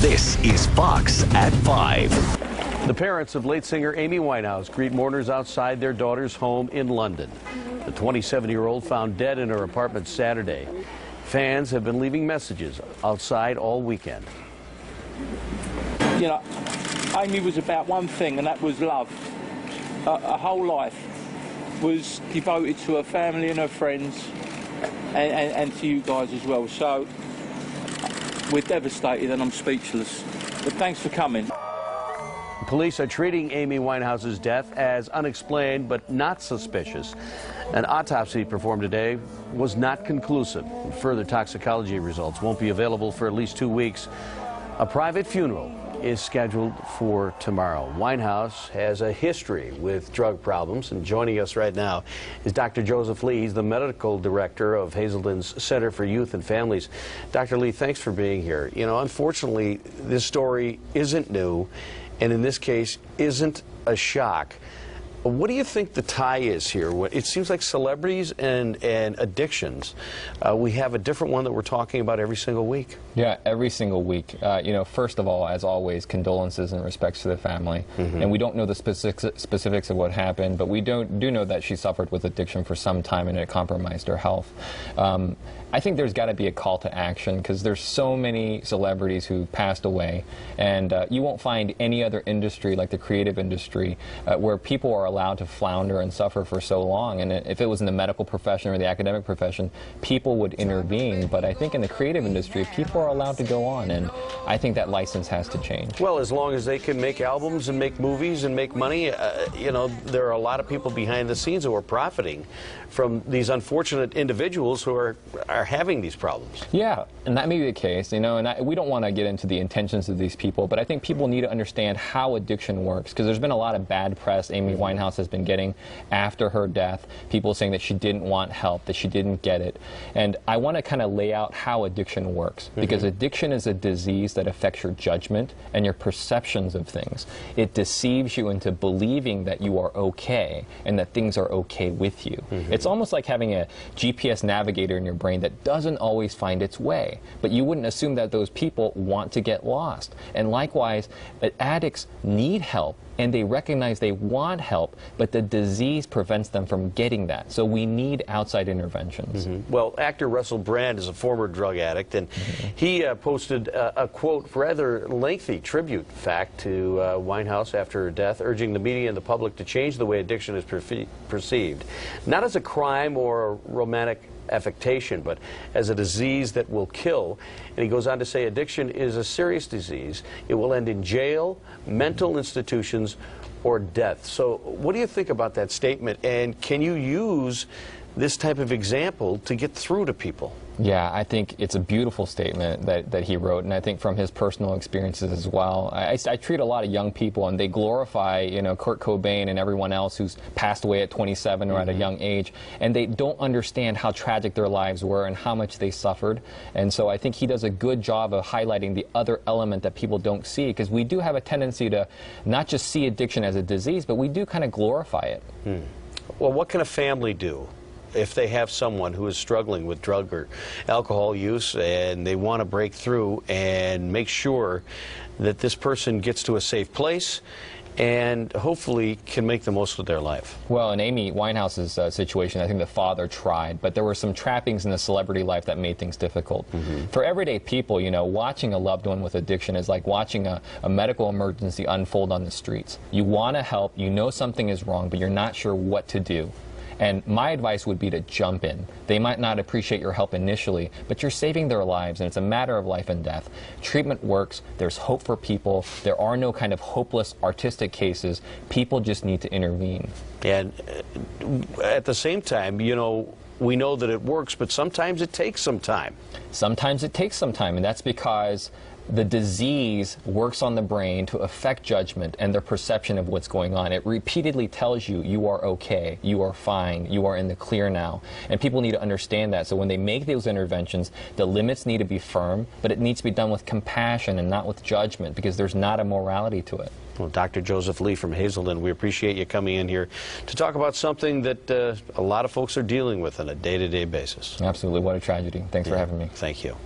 This is Fox at 5. The parents of late singer Amy Winehouse greet mourners outside their daughter's home in London. The 27-year-old found dead in her apartment Saturday. Fans have been leaving messages outside all weekend. You know, Amy was about one thing, and that was love. Her whole life was devoted to her family and her friends, and to you guys as well. So we're devastated, and I'm speechless. But thanks for coming. Police are treating Amy Winehouse's death as unexplained but not suspicious. An autopsy performed today was not conclusive. Further toxicology results won't be available for at least 2 weeks. A private funeral is scheduled for tomorrow. Winehouse has a history with drug problems, and joining us right now is Dr. Joseph Lee. He's the medical director of Hazelden's Center for Youth and Families. Dr. Lee, thanks for being here. You know, unfortunately, this story isn't new, and in this case, isn't a shock. What do you think the tie is here? It seems like celebrities and addictions, we have a different one that we're talking about every single week. Yeah, every single week. You know, first of all, as always, condolences and respects to the family. And we don't know the specifics of what happened, but we do know that she suffered with addiction for some time and it compromised her health. I think there's got to be a call to action because there's so many celebrities who passed away, and you won't find any other industry like the creative industry where people are allowed to flounder and suffer for so long. And if it was in the medical profession or the academic profession, people would intervene. But I think in the creative industry, people are allowed to go on, and I think that license has to change. Well, as long as they can make albums and make movies and make money, you know, there are a lot of people behind the scenes who are profiting from these unfortunate individuals who are having these problems. Yeah, and that may be the case, you know, and we don't want to get into the intentions of these people, but I think people need to understand how addiction works, because there's been a lot of bad press Amy Winehouse has been getting after her death, people saying that she didn't want help, that she didn't get it, and I want to kind of lay out how addiction works, because addiction is a disease that affects your judgment and your perceptions of things. It deceives you into believing that you are okay and that things are okay with you. It's almost like having a GPS navigator in your brain that doesn't always find its way, but you wouldn't assume that those people want to get lost. And likewise, addicts need help, and they recognize they want help, but the disease prevents them from getting that. So we need outside interventions. Well, actor Russell Brand is a former drug addict, and he posted a quote, rather lengthy tribute, in fact, to Winehouse after her death, urging the media and the public to change the way addiction is perceived, not as a crime or a romantic affectation, but as a disease that will kill. And he goes on to say addiction is a serious disease. It will end in jail, mental institutions, or death. So what do you think about that statement, and can you use this type of example to get through to people? Yeah, I think it's a beautiful statement that he wrote, and I think from his personal experiences as well. I treat a lot of young people, and they glorify, you know, Kurt Cobain and everyone else who's passed away at 27 or at a young age, and they don't understand how tragic their lives were and how much they suffered. And so I think he does a good job of highlighting the other element that people don't see, because we do have a tendency to not just see addiction as a disease, but we do kind of glorify it. Well, what can a family do if they have someone who is struggling with drug or alcohol use and they want to break through and make sure that this person gets to a safe place and hopefully can make the most of their life? Well, in Amy Winehouse's situation, I think the father tried, but there were some trappings in the celebrity life that made things difficult. For everyday people, you know, watching a loved one with addiction is like watching a medical emergency unfold on the streets. You want to help, you know something is wrong, but you're not sure what to do. And my advice would be to jump in. They might not appreciate your help initially, but you're saving their lives, and it's a matter of life and death. Treatment works. There's hope for people. There are no kind of hopeless artistic cases. People just need to intervene. And at the same time, you know, we know that it works, but sometimes it takes some time. Sometimes it takes some time, and that's because the disease works on the brain to affect judgment and their perception of what's going on. It repeatedly tells you, you are okay, you are fine, you are in the clear now. And people need to understand that. So when they make those interventions, the limits need to be firm, but it needs to be done with compassion and not with judgment, because there's not a morality to it. Well, Dr. Joseph Lee from Hazelden, we appreciate you coming in here to talk about something that a lot of folks are dealing with on a day-to-day basis. Absolutely. What a tragedy. Thanks for having me. Thank you.